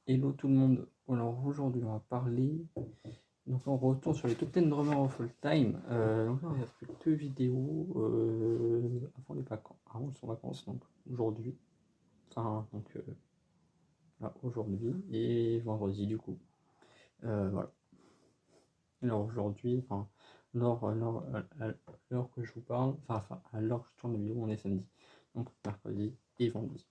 Hello tout le monde. Alors aujourd'hui on va parler. Donc on retourne sur les top 10 drummers of all time. Donc là on a fait 2 vidéos avant les vacances. Avant son vacances, donc aujourd'hui. Enfin donc là, aujourd'hui et vendredi du coup. Voilà. Alors aujourd'hui, enfin l'heure que je vous parle, enfin à l'heure que je tourne la vidéo, on est samedi. Donc mercredi et vendredi.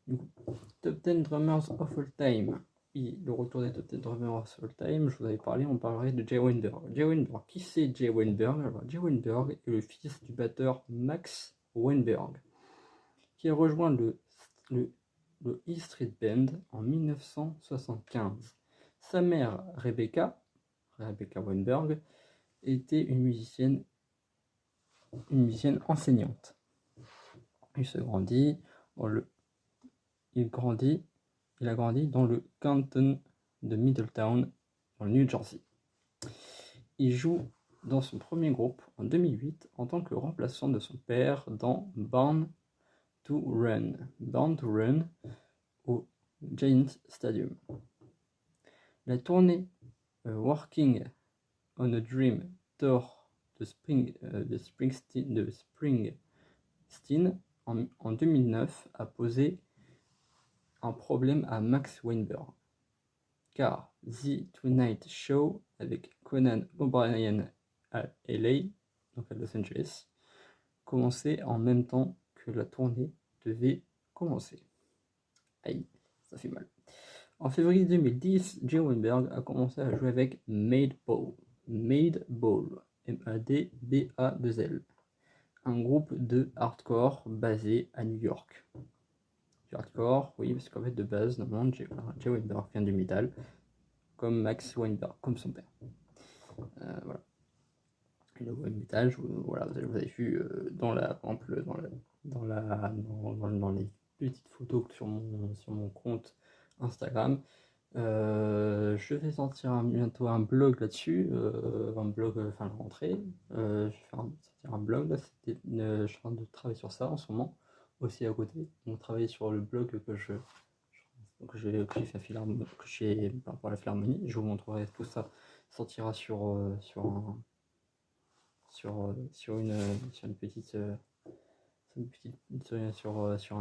Du coup, top 10 drummers of all time. Et le retour des top 10 drummers of all time, je vous avais parlé, on parlerait de Jay Weinberg. Jay Weinberg, qui c'est Jay Weinberg? Alors, Jay Weinberg est le fils du batteur Max Weinberg, qui a rejoint le E Street Band en 1975. Sa mère, Rebecca Weinberg, était une musicienne enseignante. Il a grandi dans le canton de Middletown, dans le New Jersey. Il joue dans son premier groupe en 2008 en tant que remplaçant de son père dans Born to Run au Giants Stadium. La tournée Working on a Dream Tour de Springsteen en 2009 a posé un problème à Max Weinberg, car The Tonight Show avec Conan O'Brien à LA, donc à Los Angeles, commençait en même temps que la tournée devait commencer. Aïe, ça fait mal. En février 2010, Jay Weinberg a commencé à jouer avec Madball, M-A-D-B-A-2-L, un groupe de hardcore basé à New York. Du hardcore, oui, parce qu'en fait de base, normalement, Jay Weinberg vient du metal, comme Max Weinberg, comme son père. Voilà. Le web metal, voilà, vous avez vu dans les petites photos sur mon compte Instagram. Je vais sortir bientôt un blog là-dessus, la rentrée. Je vais sortir un blog là. Je suis en train de travailler sur ça en ce moment, aussi à côté. Donc travailler sur le blog que j'ai fait pour la Philharmonie. Je vous montrerai tout ça. Sortira sur un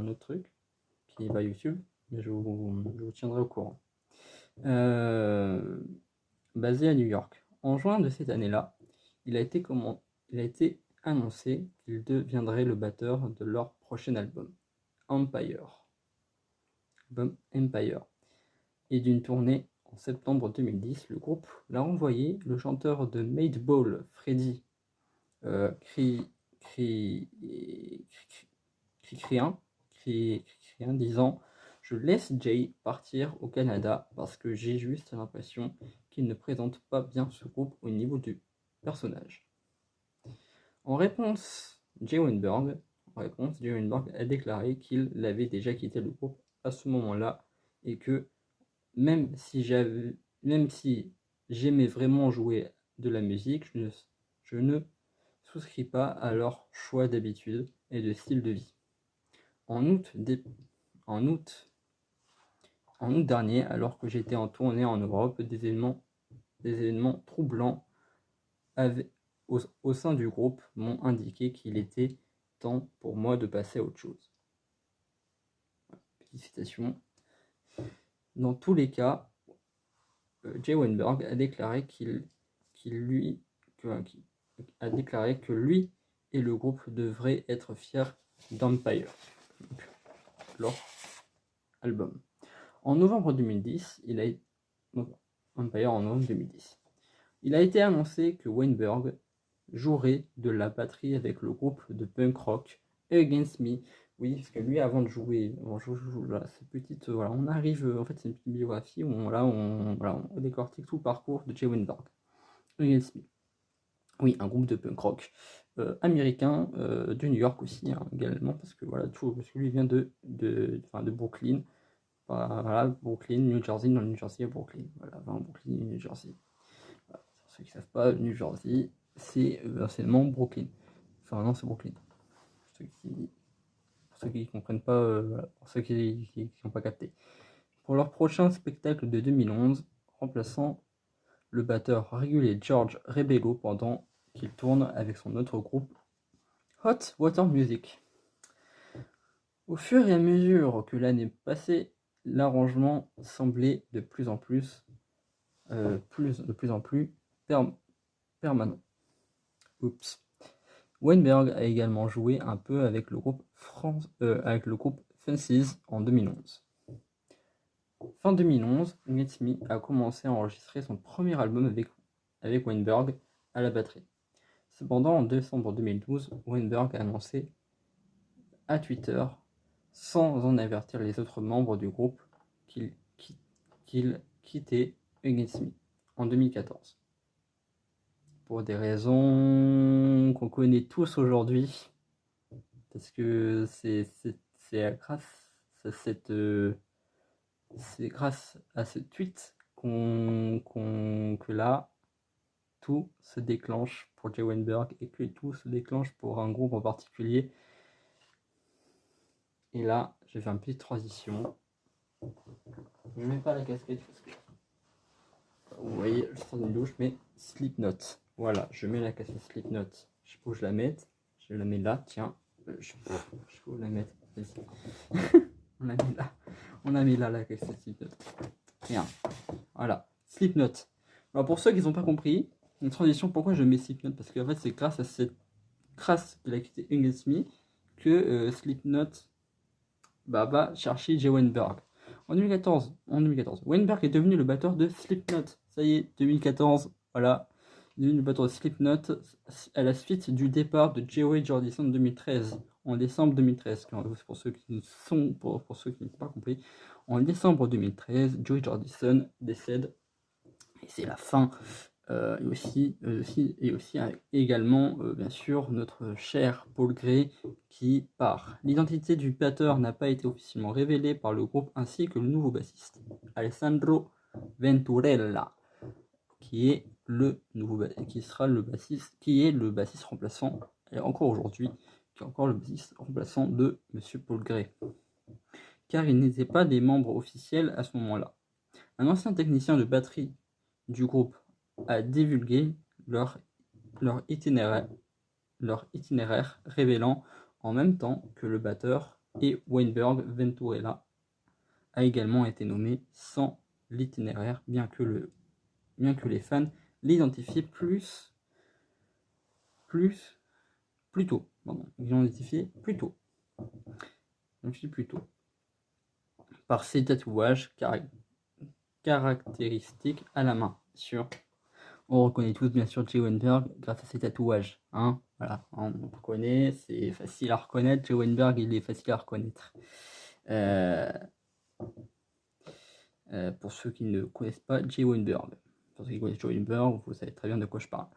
autre truc qui est YouTube, mais je vous tiendrai au courant. Basé à New York. En juin de cette année-là, il a été annoncé qu'il deviendrait le batteur de leur prochain album, Empire. Et d'une tournée en septembre 2010, le groupe l'a envoyé le chanteur de Madball, Freddie Cricrien, disant: je laisse Jay partir au Canada parce que j'ai juste l'impression qu'il ne présente pas bien ce groupe au niveau du personnage. En réponse, Jay Weinberg a déclaré qu'il avait déjà quitté le groupe à ce moment-là et que même si j'aimais vraiment jouer de la musique, je ne souscris pas à leur choix d'habitude et de style de vie. En août dernier, alors que j'étais en tournée en Europe, des événements troublants au sein du groupe m'ont indiqué qu'il était temps pour moi de passer à autre chose. Petite citation. Dans tous les cas, Jay Weinberg a déclaré que lui et le groupe devraient être fiers d'Empire, leur album. En novembre 2010, il a été annoncé que Weinberg jouerait de la batterie avec le groupe de punk rock Against Me. Oui, parce que lui, avant de jouer, on arrive, en fait, c'est une petite biographie où on décortique tout le parcours de Jay Weinberg. Against Me. Oui, un groupe de punk rock américain, de New York aussi, hein, également, parce que lui vient de Brooklyn. Voilà, Brooklyn, New Jersey, dans le New Jersey à Brooklyn. Voilà, Brooklyn, New Jersey. Voilà. Pour ceux qui ne savent pas, New Jersey, c'est essentiellement Brooklyn. Enfin, non, c'est Brooklyn. Pour ceux qui ne comprennent pas, pour ceux qui n'ont pas capté. pour leur prochain spectacle de 2011, remplaçant le batteur régulier George Rebello pendant qu'il tourne avec son autre groupe Hot Water Music. Au fur et à mesure que l'année passait, l'arrangement semblait de plus en plus permanent. Oups. Weinberg a également joué un peu avec le groupe Fences en 2011. Fin 2011, Against Me a commencé à enregistrer son premier album avec Weinberg à la batterie. Cependant, en décembre 2012, Weinberg a annoncé à Twitter, sans en avertir les autres membres du groupe, qu'il quittait Against Me en 2014. Pour des raisons qu'on connaît tous aujourd'hui, parce que c'est grâce à ce tweet que là, tout se déclenche pour Jay Weinberg et que tout se déclenche pour un groupe en particulier. Et là, j'ai fait une petite transition. Je mets pas la casquette parce que vous voyez, je sors d'une douche, mais Slipknot. Voilà, je mets la casquette Slipknot. Je sais pas où je la mette. Je la mets là, tiens. Je sais pas où la mettre. On l'a mis là. On a mis là la casquette Slipknot. Bien. Voilà. Slipknot. Alors pour ceux qui n'ont pas compris, une transition, pourquoi je mets Slipknot? Parce qu'en fait, c'est grâce qu'il a quitté Against Me que Slipknot va chercher Jay Weinberg. En 2014, Weinberg est devenu le batteur de Slipknot. Ça y est, 2014, voilà. Il est devenu le batteur de Slipknot à la suite du départ de Joey Jordison en 2013, en décembre 2013. Pour ceux qui n'ont pas compris, en décembre 2013, Joey Jordison décède et c'est la fin. Et aussi également, bien sûr, notre cher Paul Gray qui part. L'identité du batteur n'a pas été officiellement révélée par le groupe ainsi que le nouveau bassiste, Alessandro Venturella, qui est le bassiste remplaçant, et encore aujourd'hui, qui est encore le bassiste remplaçant de Monsieur Paul Gray, car ils n'étaient pas des membres officiels à ce moment-là. Un ancien technicien de batterie du groupe a divulgué leur itinéraire, révélant en même temps que le batteur et Weinberg Venturella a également été nommé sans l'itinéraire, bien que les fans l'identifiaient plus tôt. Ils l'ont identifié plus tôt. Par ses tatouages caractéristiques à la main. Sûr. On reconnaît tous bien sûr Jay Weinberg grâce à ses tatouages. Voilà, on reconnaît, c'est facile à reconnaître. Jay Weinberg, il est facile à reconnaître. Pour ceux qui ne connaissent pas Jay Weinberg, pour ceux qui connaissent Jay Weinberg, vous savez très bien de quoi je parle.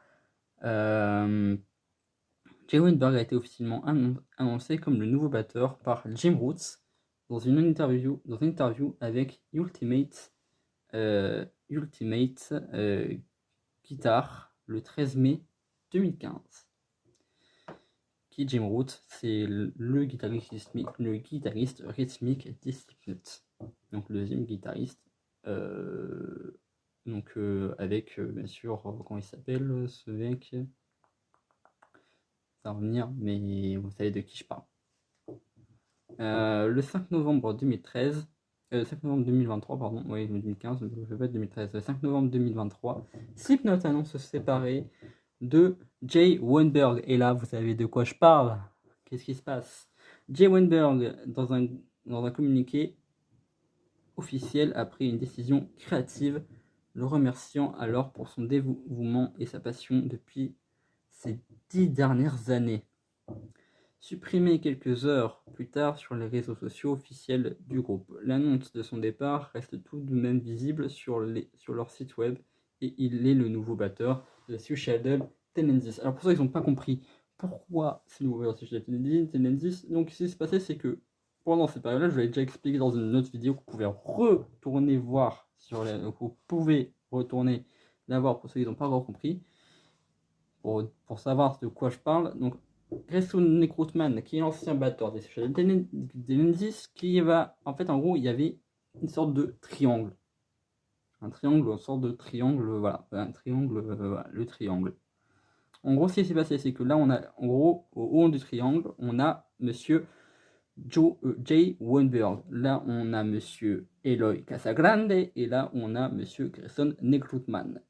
Jay Weinberg a été officiellement annoncé comme le nouveau batteur par Jim Roots dans une interview avec Ultimate Guitar le 13 mai 2015. Qui Jim Root, c'est le guitariste rythmique des Slipknot. Donc le deuxième guitariste. Avec bien sûr, comment il s'appelle ce mec? Ça va revenir, mais vous savez de qui je parle. Le 5 novembre 2013, 5 novembre 2023, pardon, oui, 2015, je vais pas 2013, le 5 novembre 2023, Slipknot annonce se séparer de Jay Weinberg. Et là, vous savez de quoi je parle. Qu'est-ce qui se passe? Jay Weinberg, dans un communiqué officiel, a pris une décision créative, le remerciant alors pour son dévouement et sa passion depuis ces 10 dernières années. Supprimé quelques heures plus tard sur les réseaux sociaux officiels du groupe. L'annonce de son départ reste tout de même visible sur leur site web et il est le nouveau batteur de Suicidal Tendencies. Alors pour ceux qui n'ont pas compris pourquoi c'est le nouveau batteur de Suicidal Tendencies, donc ce qui s'est passé, c'est que pendant cette période-là, je l'ai déjà expliqué dans une autre vidéo que vous pouvez retourner voir vous pouvez retourner la voir pour ceux qui n'ont pas encore compris, pour savoir de quoi je parle. Donc Grayson Necrootman, qui est l'ancien batteur des Suicidal Tendencies, qui va, en fait, en gros, il y avait une sorte de triangle. Un triangle, une sorte de triangle, voilà, un triangle, voilà, le triangle. En gros, ce qui s'est passé, c'est que là, on a, en gros, au haut du triangle, on a monsieur Jay Weinberg. Là, on a monsieur Eloy Casagrande, et là, on a monsieur Grayson Nekrutman.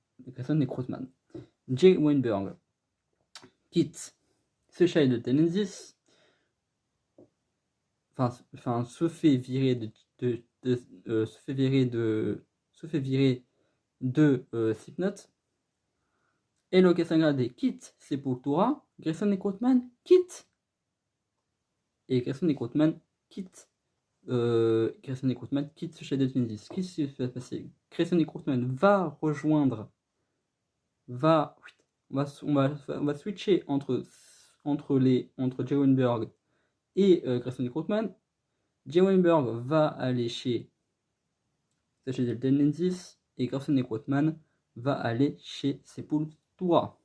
Jay Weinberg quitte Suicidal Tendencies, enfin, se fait virer de Slipknot. Eloy Casagrande quitte Sepultura. Grayson Nekrutman quitte. Et Grayson Nekrutman quitte. Suicidal Tendencies. Qu'est-ce qui va se passer? Grayson Nekrutman va rejoindre. On va switcher entre Jay Weinberg et Grayson Nekrutman. Jay Weinberg va aller chez Suicidal Tendencies et Grayson Nekrutman va aller chez Sepultura.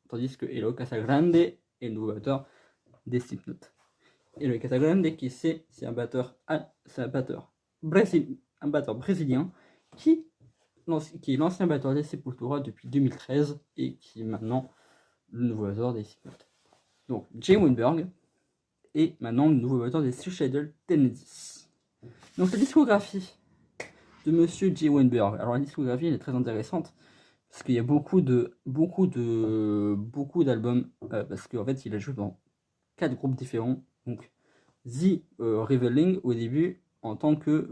Tandis que Eloy Casagrande est le nouveau batteur des Slipknot. Eloy Casagrande, qui c'est un batteur brésilien qui est l'ancien batteur des Sepultura depuis 2013 et qui est maintenant le nouveau batteur des Slipknot. Donc Jay Weinberg est maintenant le nouveau batteur des Suicidal Tendencies. Donc la discographie de monsieur Jay Weinberg. Alors la discographie elle est très intéressante parce qu'il y a beaucoup d'albums parce qu'en fait il a joué dans 4 groupes différents. Donc The Revealing au début en tant que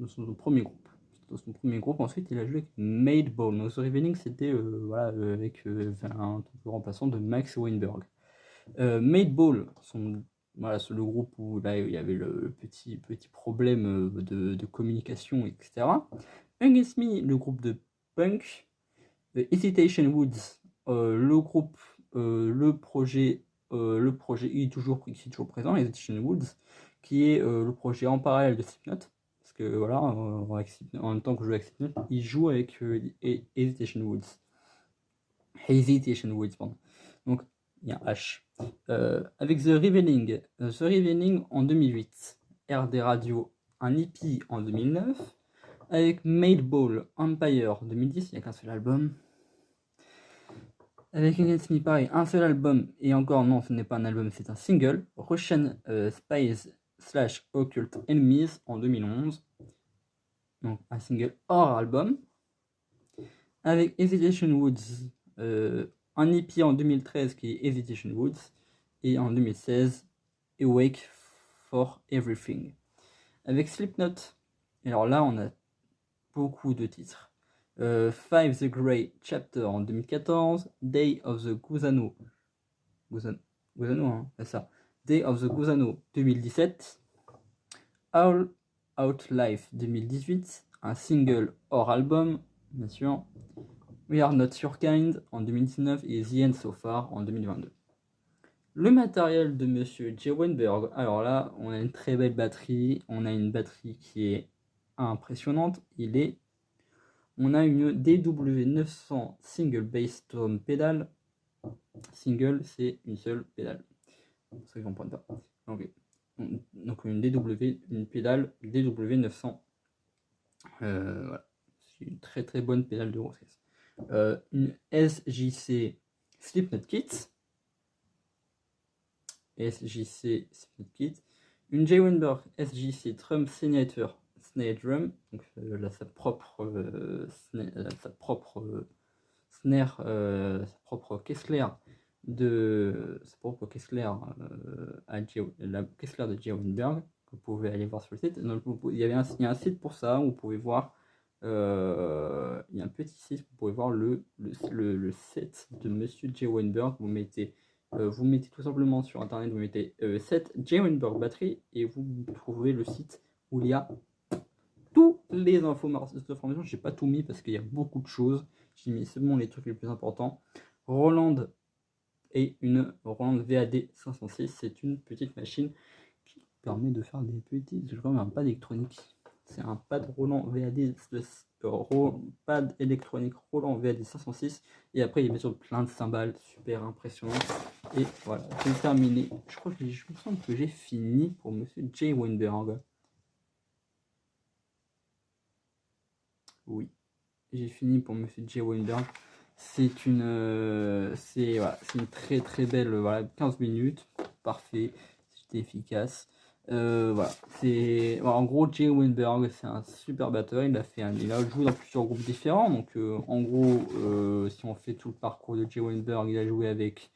son premier groupe. Dans son premier groupe, ensuite il a joué avec Madeball. Donc The Revealing c'était avec un remplaçant de Max Weinberg. Madeball, c'est le groupe où là il y avait le petit problème de communication, etc. Against Me, le groupe de punk. Hesitation Woods, le projet qui est toujours présent, Hesitation Woods, qui est le projet en parallèle de Slipknot. Parce que voilà, en même temps que je joue avec Slipknot, il joue avec Hesitation Woods. Pardon. Donc il y a un H. Avec The Revealing en 2008, RD Radio, un EP en 2009, avec Madeball Empire 2010, il n'y a qu'un seul album. Avec Against Me, pareil, un seul album, et encore non, ce n'est pas un album, c'est un single, Russian Spies / Occult Enemies en 2011, donc un single hors album. Avec Hesitation Woods, un EP en 2013 qui est Hesitation Woods, et en 2016, Awake for Everything. Avec Slipknot, alors là on a beaucoup de titres. Five the Grey Chapter en 2014, Day of the Gusano, hein, c'est ça. Day of the Gusano 2017, All Out Life 2018, un single hors album, bien sûr. We Are Not Your Kind en 2019 et The End So Far en 2022. Le matériel de monsieur Jay Weinberg, alors là, on a une très belle batterie, on a une batterie qui est impressionnante, on a une DW900 Single Bass Tom Pedal. Single, c'est une seule pédale. C'est ça que j'en prends pas. Okay. Donc une pédale DW900. Voilà. C'est une très très bonne pédale de grossesse. Une SJC Slipknot Kit. Une Jay Weinberg SJC Drum Signature Snare Drum, donc sa propre Kessler la Kessler de Jay Weinberg, que vous pouvez aller voir sur le site. Donc, il y a un site pour ça où vous pouvez voir, il y a un petit site où vous pouvez voir le set de monsieur Jay Weinberg. Vous mettez tout simplement sur internet, vous mettez set Jay Weinberg batterie et vous trouvez le site où il y a toutes les informations. J'ai pas tout mis parce qu'il y a beaucoup de choses. J'ai mis seulement les trucs les plus importants. Roland et une Roland VAD 506. C'est une petite machine qui permet de faire des petits. Je crois un pad électronique. C'est un pad Roland VAD, pad électronique Roland VAD 506. Et après, il y a bien sûr plein de cymbales super impressionnantes. Et voilà, j'ai terminé. Je me semble que j'ai fini pour monsieur Jay Weinberg. Oui, j'ai fini pour Monsieur Jay Weinberg. C'est une, voilà, c'est une très très belle, voilà, 15 minutes, parfait, c'était efficace. Voilà, c'est en gros Jay Weinberg, c'est un super batteur. Il a joué dans plusieurs groupes différents. Donc en gros, si on fait tout le parcours de Jay Weinberg, il a joué avec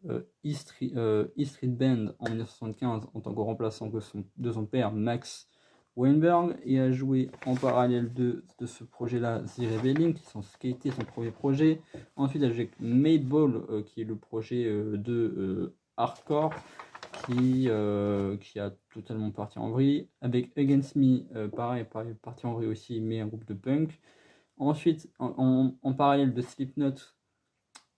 E Street Band en 1975 en tant que remplaçant de son père Max Weinberg, et a joué en parallèle de ce projet-là The Rebelling, qui a été son premier projet. Ensuite, avec Madeball, qui est le projet de hardcore, qui a totalement parti en vrille. Avec Against Me, pareil, parti en vrille aussi, mais un groupe de punk. Ensuite, en parallèle de Slipknot.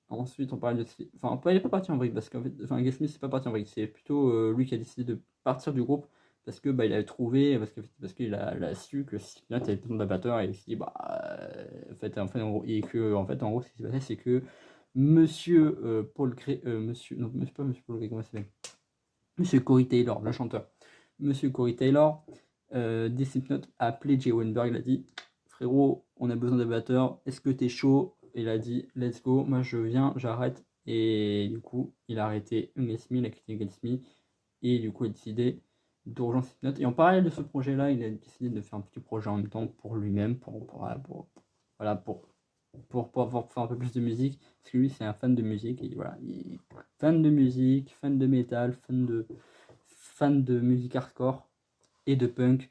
Ensuite, on parle de. Enfin, il n'est pas parti en vrille, parce qu'en fait, enfin, Against Me, c'est pas parti en vrille. C'est plutôt lui qui a décidé de partir du groupe, parce que bah, il avait trouvé, parce qu'il a su que Slipknot avait besoin d'un batteur, et il s'est dit, bah, en gros, et que, en gros, ce qui s'est passé, c'est que Monsieur Paul Gray, non, pas Monsieur Paul Gray, comment ça s'appelle, Monsieur Corey Taylor, le chanteur, Monsieur Corey Taylor, des Slipknot, a appelé Jay Weinberg, il a dit, frérot, on a besoin d'un batteur, est-ce que t'es chaud? Il a dit, let's go, moi je viens, j'arrête. Et du coup, il a arrêté Against Me, il a quitté Against Me, et du coup, il a décidé de rejoindre Slipknot. Et en parallèle de ce projet-là, il a décidé de faire un petit projet en même temps pour lui-même, pour pouvoir faire un peu plus de musique, parce que lui, c'est un fan de musique, et voilà, il est fan de musique, fan de métal, fan de musique hardcore et de punk.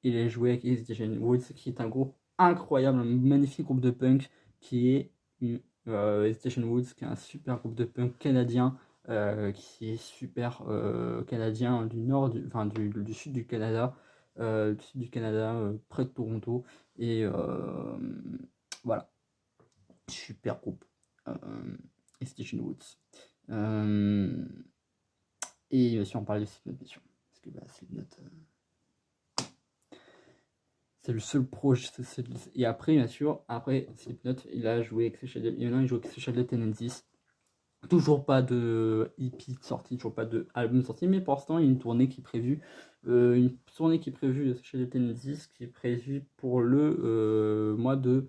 Il a joué avec Hesitation Woods, qui est un groupe incroyable, un magnifique groupe de punk, qui est Hesitation Woods, qui est un super groupe de punk canadien, qui est super canadien du nord, du sud du Canada, près de Toronto. Et voilà, super groupe, Hesitation Woods. Et si on parle de Slipknot, bien sûr, parce que bah, Slipknot. C'est le seul projet. Et après, bien sûr, après Slipknot, il a joué avec Suicidal. Il y en a un, il joue avec Suicidal Tendencies. Toujours pas de EP sorti, toujours pas de album sorti, mais pour l'instant, il y a une tournée qui est prévue. Une tournée qui est prévue de Suicidal Tendencies, qui est prévue pour le mois de.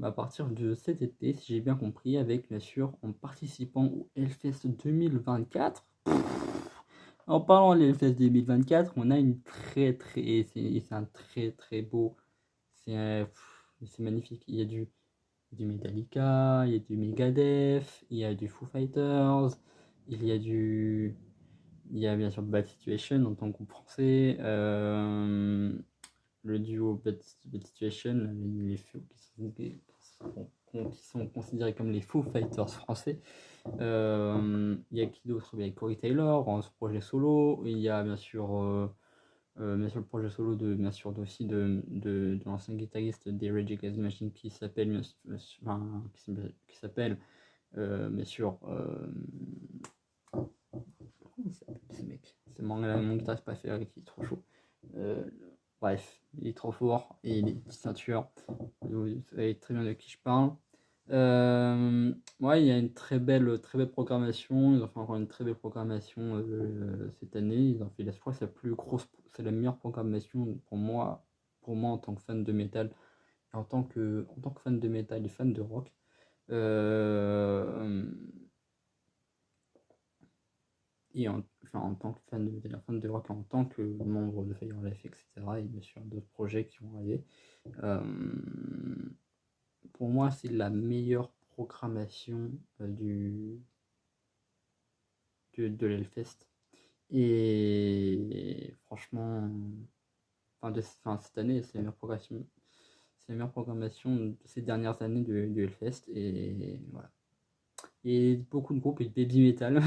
À partir de cet été, si j'ai bien compris, avec bien sûr en participant au Hellfest 2024. En parlant de l'Hellfest 2024, on a une c'est un très très beau, c'est magnifique. Il y a du Metallica, il y a du Megadeth, il y a du Foo Fighters, il y a bien sûr Bad Situation en tant que groupe français, le duo Bad Situation, les feux qui sont considérés comme les Foo Fighters français. Il y a qui d'autre? Il y a Corey Taylor en ce projet solo. Il y a bien sûr le projet solo aussi de l'ancien guitariste des Rage Against the Machine, qui s'appelle bien sûr comment il s'appelle ce mec? C'est mon guitariste préféré, qui est trop chaud. Bref, il est trop fort et il est ceinture. Vous savez très bien de qui je parle. Ouais, il y a une très belle programmation. Ils ont fait encore une très belle programmation cette année. Ils ont fait, je crois que c'est la plus grosse, c'est la meilleure programmation pour moi en tant que fan de métal, en tant que fan de métal et fan de rock. Et en tant que fan de métal, fan de rock, en tant que membre de Fire Life, etc. Et bien sûr d'autres projets qui vont arriver. Pour moi, c'est la meilleure programmation de l'Hellfest. Et franchement, cette année, c'est la meilleure programmation. C'est la meilleure programmation de ces dernières années du Hellfest. Et voilà. Et beaucoup de groupes et de baby metal.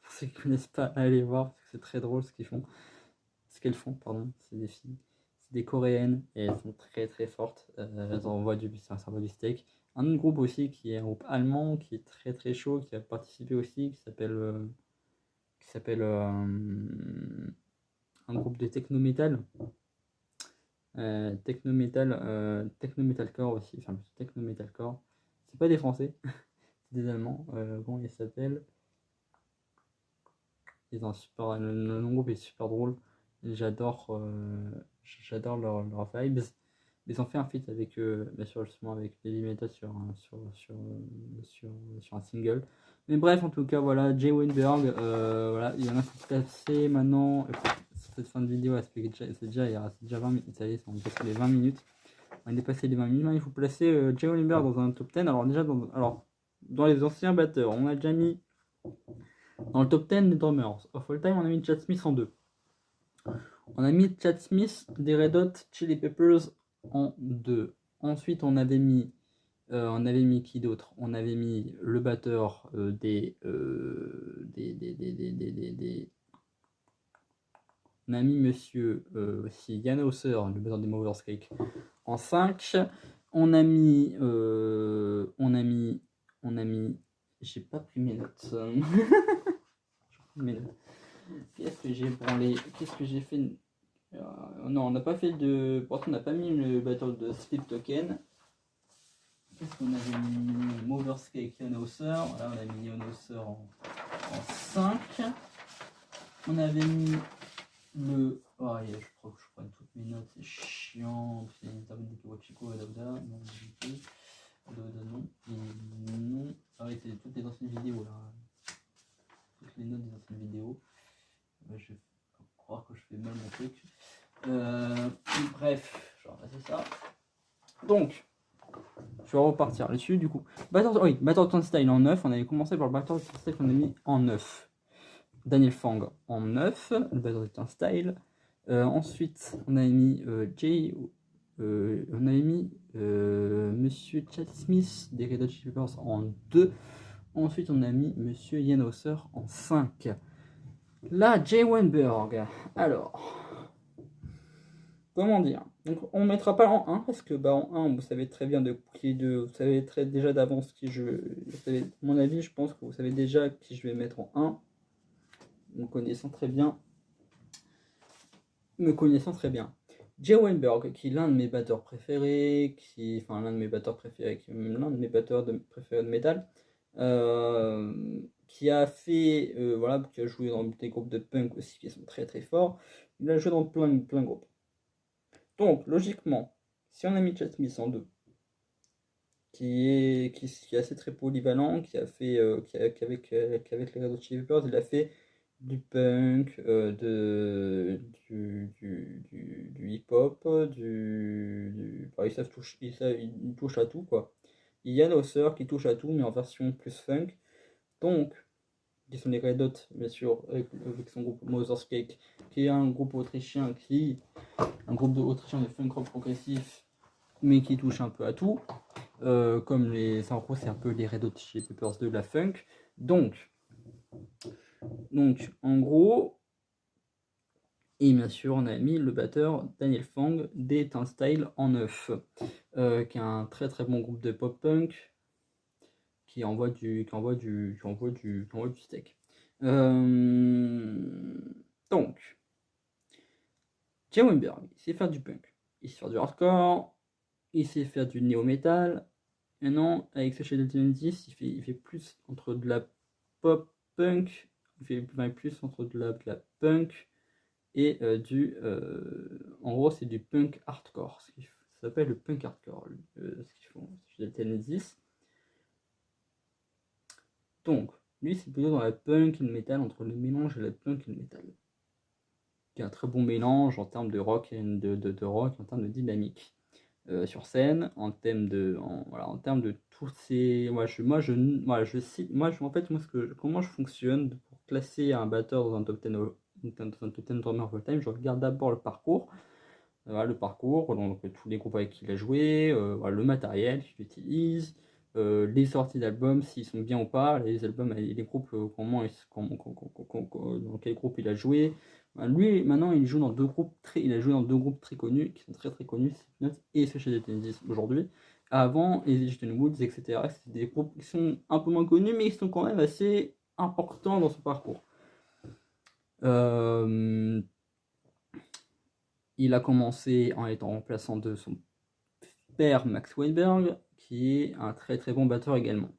Pour ceux qui ne connaissent pas, allez voir, parce que c'est très drôle ce qu'ils font. Ce qu'elles font, pardon. C'est des filles. C'est des coréennes et elles sont très très fortes. Elles envoient ça envoie du steak. Un autre groupe aussi qui est un groupe allemand qui est très très chaud, qui a participé aussi, qui s'appelle un groupe de techno metal. Techno metalcore aussi, enfin techno metalcore. C'est pas des Français, c'est des Allemands. Comment ils s'appellent? Le groupe est super drôle. J'adore leur vibes. Ils ont fait un feat avec, bien sûr, justement avec Lily Meta sur un single. Mais bref, en tout cas, voilà, Jay Weinberg, voilà, il y en a faut passer maintenant. Cette fin de vidéo, c'est déjà 20 minutes, ça y est, on est passé les 20 minutes. On est dépassé les 20 minutes, il faut placer Jay Weinberg dans un top 10. Alors déjà, dans les anciens batteurs, on a déjà mis dans le top 10 des drummers. Of all time, on a mis Chad Smith en 2. On a mis Chad Smith des Red Hot Chili Peppers en 2. Ensuite, on avait mis qui d'autre? On avait mis le batteur on a mis monsieur aussi Yann Hausser, le batteur des Mother's Cake, en 5. On a mis. J'ai pas pris mes notes. Qu'est-ce que j'ai branlé? Qu'est-ce que j'ai fait? Non, on n'a pas fait de. Pourtant, on n'a pas mis le batteur de Sleep Token. Qu'est-ce qu'on avait mis? Mother's Cake, Yann Hausser. Voilà, on a mis Yann Hausser en 5. On avait mis le. Oh, yeah, je crois que je prends toutes mes notes, c'est chiant. C'est une table de Kiwachiko, Adabda. Non, non. Et non. Ah oui, c'est toutes les anciennes vidéos là. Toutes les notes des anciennes vidéos. Je vais croire que je fais mal mon truc. Bref, je vais repasser ça. Donc, je vais repartir là-dessus du coup. Battle Turnstile en 9. On avait commencé par le Battle Turnstile qu'on a mis en 9. Daniel Fang en 9, le Battle Turnstile. Ensuite, on a mis Monsieur Chad Smith des Red Hot Chili Peppers en 2. Ensuite, on a mis Monsieur Ian Hausser en 5. Là, Jay Weinberg. Alors, comment dire? Donc, on ne mettra pas en 1 parce que en 1, vous savez très bien vous savez déjà d'avance qui vous savez, à mon avis, je pense que vous savez déjà qui je vais mettre en 1. Me connaissant très bien. Jay Weinberg, qui est l'un de mes batteurs préférés, l'un de mes batteurs préférés de métal, qui a fait, qui a joué dans des groupes de punk aussi qui sont très très forts. Il a joué dans plein de groupes. Donc, logiquement, si on a mis Chad Smith en 2, qui est assez très polyvalent, qu'avec les Red Hot Chili Peppers, il a fait du punk, du hip-hop, il touche à tout quoi. Il y a Hausser qui touche à tout mais en version plus funk. Donc, qui sont les Red Hot bien sûr avec son groupe Mother's Cake, qui est un groupe autrichien de funk rock progressif mais qui touche un peu à tout. Comme en gros c'est un peu les Red Hot Chili Peppers de la funk. Donc en gros, et bien sûr on a mis le batteur Daniel Fang des Turnstile en 9, qui est un très très bon groupe de pop punk qui envoie du steak. Donc Jay Weinberg, il sait faire du punk, il sait faire du hardcore, il sait faire du néo-metal. Maintenant, avec ce chez Genesis, il fait plus entre de la pop punk, il fait plus entre de la punk et en gros, c'est du punk hardcore. Ça s'appelle le punk hardcore, ce qu'ils font chez Genesis. Donc, lui, c'est plutôt dans la punk et le metal, entre le mélange et la punk et le metal. Qui est un très bon mélange en termes de rock et de rock, en termes de dynamique. Sur scène, en termes de tous ces, en fait, comment je fonctionne pour classer un batteur dans un top 10 drummer all time. Je regarde d'abord le parcours, donc tous les groupes avec qui il a joué, le matériel qu'il utilise, les sorties d'albums, s'ils sont bien ou pas, les albums, les groupes, dans quel groupe il a joué. Lui, maintenant, il a joué dans deux groupes très connus, qui sont très très connus, Slipknot et Social Tendencies aujourd'hui. Avant, les Egyptian Woods, etc., c'est des groupes qui sont un peu moins connus, mais qui sont quand même assez importants dans son parcours. Il a commencé en étant remplaçant de son père Max Weinberg, qui est un très très bon batteur également.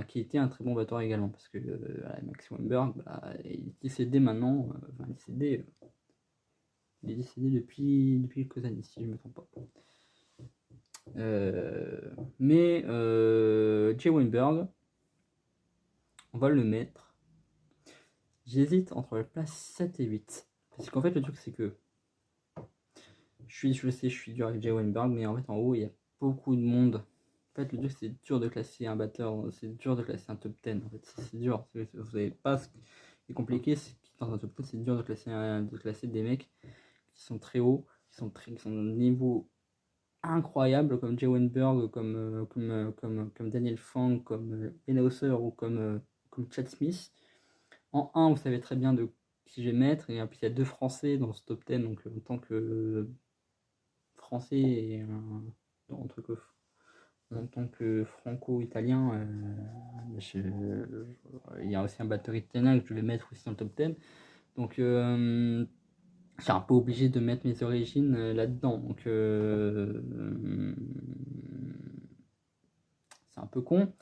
Qui était un très bon batteur également, parce que Max Weinberg, il est décédé maintenant, Il est décédé depuis quelques années, si je ne me trompe pas. Jay Weinberg, on va le mettre. J'hésite entre la place 7 et 8. Parce qu'en fait, le truc, c'est que je suis dur avec Jay Weinberg, mais en fait, en haut, il y a beaucoup de monde. En fait, le truc, c'est dur de classer un batteur, c'est dur de classer un top 10. En fait, c'est dur. Vous savez pas ce qui est compliqué, c'est dans un top 10, c'est dur de classer des mecs qui sont très hauts, qui sont de niveau incroyable, comme Jay Weinberg, comme Daniel Fang, comme Ben Hauser ou comme Chad Smith. En 1, vous savez très bien de qui je vais mettre, et puis il y a 2 Français dans ce top 10, donc en tant que Français et en tant que franco-italien, il y a aussi un batteur italien que je vais mettre aussi dans le top 10. Donc je suis un peu obligé de mettre mes origines là-dedans. Donc c'est un peu con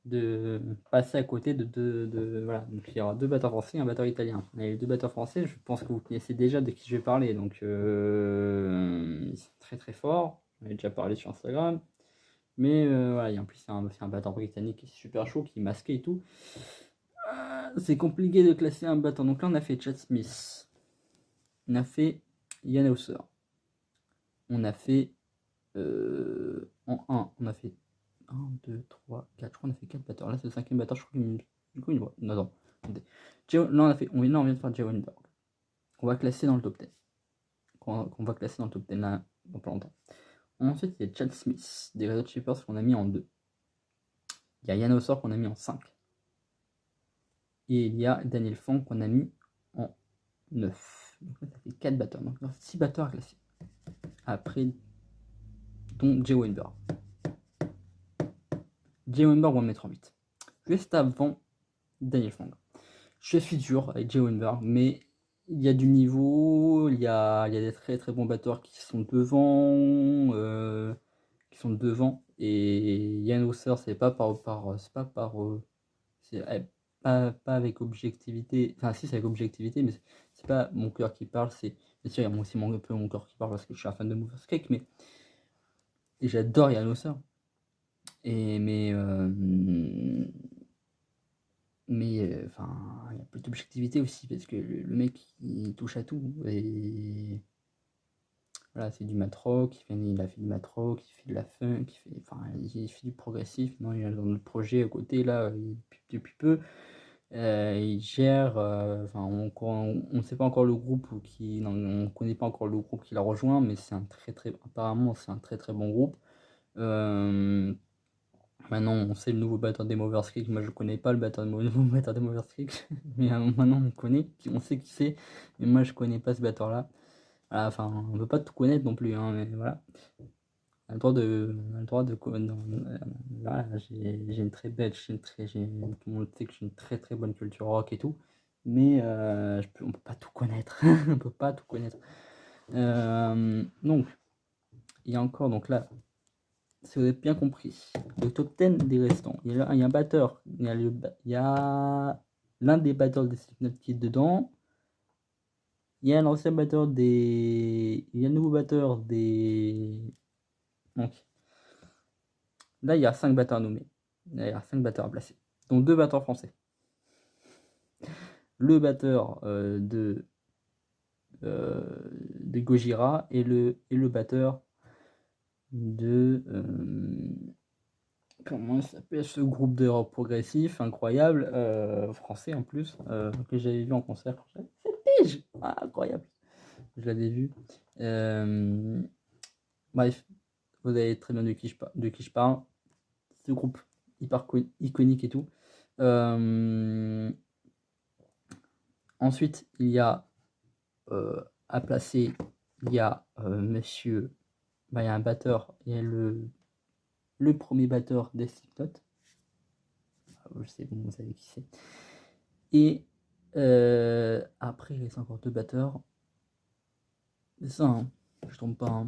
de passer à côté de voilà. Donc il y aura 2 batteurs français et un batteur italien. Les 2 batteurs français, je pense que vous connaissez déjà de qui je vais parler. Donc ils sont très très forts. On a déjà parlé sur Instagram. Mais voilà, et en plus c'est un batteur britannique qui est super chaud, qui est masqué et tout. C'est compliqué de classer un batteur. Donc là on a fait Chad Smith. On a fait Ian Hauser. On a fait en 1, on a fait 1, 2, 3, 4. Je crois qu'on a fait 4 batteurs. Là, c'est le 5ème batteur. Je crois qu'il du coup, non, attends. Là, on vient de faire Jay Weinberg. On va classer dans le top 10. Qu'on va classer dans le top 10 là, dans pas longtemps. Ensuite, il y a Chad Smith, des Red Hot Chili qu'on a mis en 2. Il y a Ian Hauser qu'on a mis en 5. Et il y a Daniel Fang qu'on a mis en 9. Donc là, ça fait 4 batteurs. Donc là, 6 batteurs à classer. Après, dont Jay Weinberg. Jay Weinberg, on va le mettre en 8. Juste avant Daniel Fang. Je suis dur avec Jay Weinberg, mais il y a du niveau, il y a des très très bons batteurs qui sont devant, et Ian Hauser, c'est pas pas avec objectivité, enfin si c'est avec objectivité, mais c'est pas mon cœur qui parle, c'est bien sûr il y a aussi un peu mon cœur qui parle parce que je suis un fan de Movers Cake, mais et j'adore Ian Hauser, mais enfin il y a plus d'objectivité aussi parce que le mec il touche à tout, et voilà, c'est du mat rock, il a fait du mat rock, il fait de la funk, il fait du progressif. Non, il a dans notre projet à côté là depuis peu. Il gère, on ne sait pas encore le groupe on connaît pas encore le groupe qui l'a rejoint, mais apparemment c'est un très très bon groupe. Maintenant on sait le nouveau batteur des Movers Creek. Moi je connais pas le nouveau batteur des Movers Creek, mais maintenant on sait qui c'est, mais moi je connais pas ce batteur là. Voilà, enfin on veut pas tout connaître non plus, hein, mais voilà. On a le droit de voilà, j'ai une très belle, tout le monde sait que j'ai une très très bonne culture rock et tout, mais on peut pas tout connaître. On peut pas tout connaître. Donc il y a encore, donc là, si vous avez bien compris, le top 10 des restants, il y a un batteur, il y a l'un des batteurs des Slipknot qui est dedans. Il y a l'ancien batteur il y a le nouveau batteur des. Donc là, il y a 5 batteurs nommés. Il y a 5 batteurs à placer, dont 2 batteurs français. Le batteur de Gojira et le batteur de comment s'appelle ce groupe de rock progressif incroyable, français en plus, que j'avais vu en concert quand j'avais 7 piges. Incroyable, je l'avais vu. Bref, vous avez très bien de qui je parle. Ce groupe hyper iconique et tout. Ensuite, il y a à placer, il y a monsieur, il y a un batteur, il y a le premier batteur des Slipknot. Je sais, bon, vous savez qui c'est. Et après, il reste encore 2 batteurs. C'est ça, hein, je trompe pas. Hein.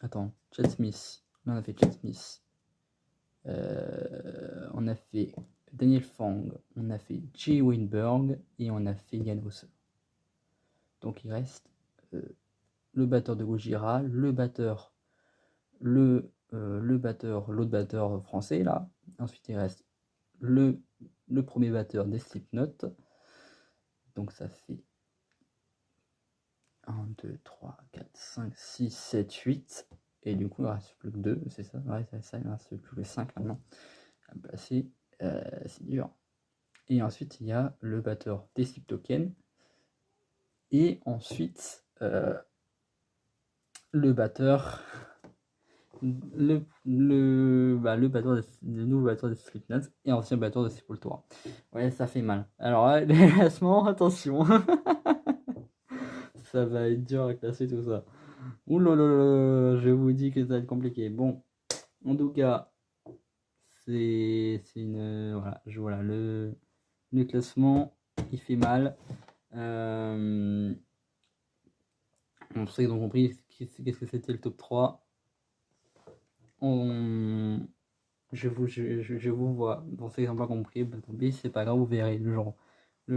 Attends, Chad Smith. Là, on a fait Chad Smith. On a fait Daniel Fang, on a fait Jay Weinberg et on a fait Ian Hauser. Donc il reste le batteur de Gojira, l'autre batteur français là. Ensuite il reste le premier batteur des Slipknot. Donc ça fait 1, 2, 3, 4, 5, 6, 7, 8. Et du coup il ne reste plus que 2, c'est ça? Ouais, c'est ça, il ne reste plus que 5 maintenant. À placer, c'est dur. Et ensuite il y a le batteur des Sleep Token. Et ensuite le batteur le nouveau batteur de Slipknot et ancien batteur de Sepultura. Ouais, ça fait mal. Alors les classements, attention. Ça va être dur à classer tout ça. Ouh là là là, je vous dis que ça va être compliqué. Bon, en tout cas, c'est une voilà, le classement, il fait mal. On sait qu'ils ont compris qu'est-ce que c'était le top 3. Je vous vois. Pour ceux qui n'ont pas compris, bah, tant pis, c'est pas grave, vous verrez le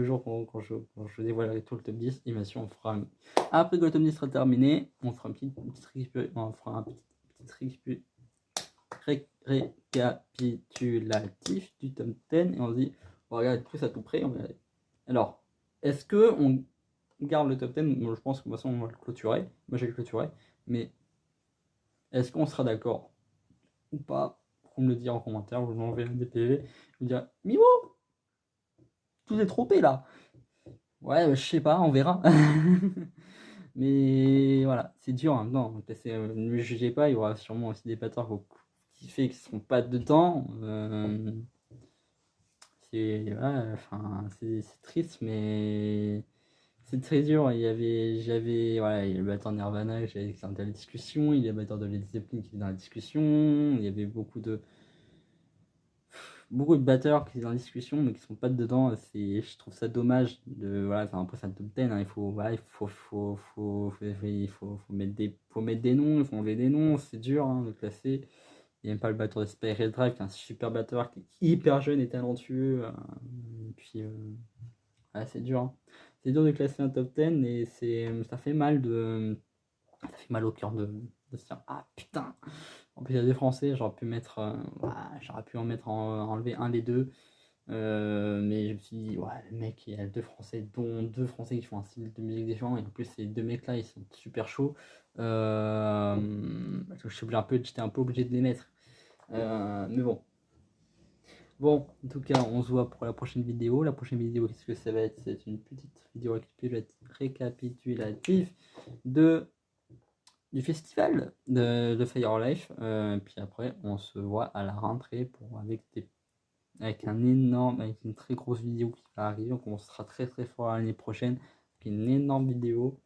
jour quand je dévoilerai tout le top 10. Et bien sûr, on fera après que le top 10 sera terminé, on fera un petit récapitulatif du top 10 et on se dit, on regarde tout ça tout près. Alors, est-ce que on garde le top 10? Moi, je pense que de toute façon, on va le clôturer. Moi, j'ai clôturé. Mais est-ce qu'on sera d'accord ou pas? Pour me le dire en commentaire, vous m'enverrez un DPV, vous dire Mimo, tout est trompé là. Ouais, je sais pas, on verra. Mais voilà, c'est dur en même temps. Ne me jugez pas, il y aura sûrement aussi des batteurs qui fait qu'ils seront pas dedans. C'est triste, mais c'est très dur. Voilà, il y a le batteur Nirvana qui était dans la discussion, il y a le batteur de Led Zeppelin qui était dans la discussion, il y avait beaucoup de batteurs qui sont dans la discussion mais qui sont pas dedans. Je trouve ça dommage après c'est un top 10, hein, il faut mettre des noms, il faut enlever des noms, c'est dur de classer. Il n'y a même pas le batteur de Spiral Drive qui est un super batteur qui est hyper jeune et talentueux, et puis c'est dur, hein. C'est dur de classer un top 10 et ça fait mal au cœur de se dire ah putain. En plus, il y a des Français, j'aurais pu enlever un des deux. Mais je me suis dit, ouais, le mec, il y a deux Français, dont deux Français qui font un style de musique différent. Et en plus, ces deux mecs-là, ils sont super chauds. J'étais un peu obligé de les mettre. Mais bon. Bon, en tout cas, on se voit pour la prochaine vidéo. La prochaine vidéo, qu'est-ce que ça va être? C'est une petite vidéo récapitulative du festival de Fire Life. Puis après, on se voit à la rentrée avec une très grosse vidéo qui va arriver. Donc on sera très très fort l'année prochaine. Avec une énorme vidéo.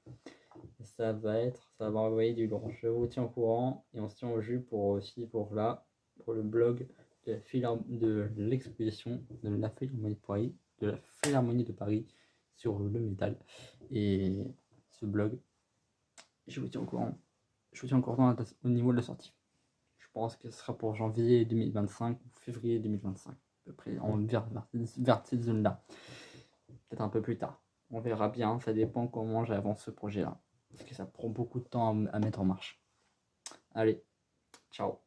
Ça va envoyer du lourd. Je vous tiens au courant et on se tient au jus pour le blog de l'exposition de la Philharmonie de Paris sur le métal. Et ce blog, je vous tiens au courant. Je vous tiens au courant au niveau de la sortie. Je pense que ce sera pour janvier 2025 ou février 2025. À peu près, vers cette zone-là. Peut-être un peu plus tard. On verra bien, ça dépend comment j'avance ce projet-là. Parce que ça prend beaucoup de temps à mettre en marche. Allez, ciao.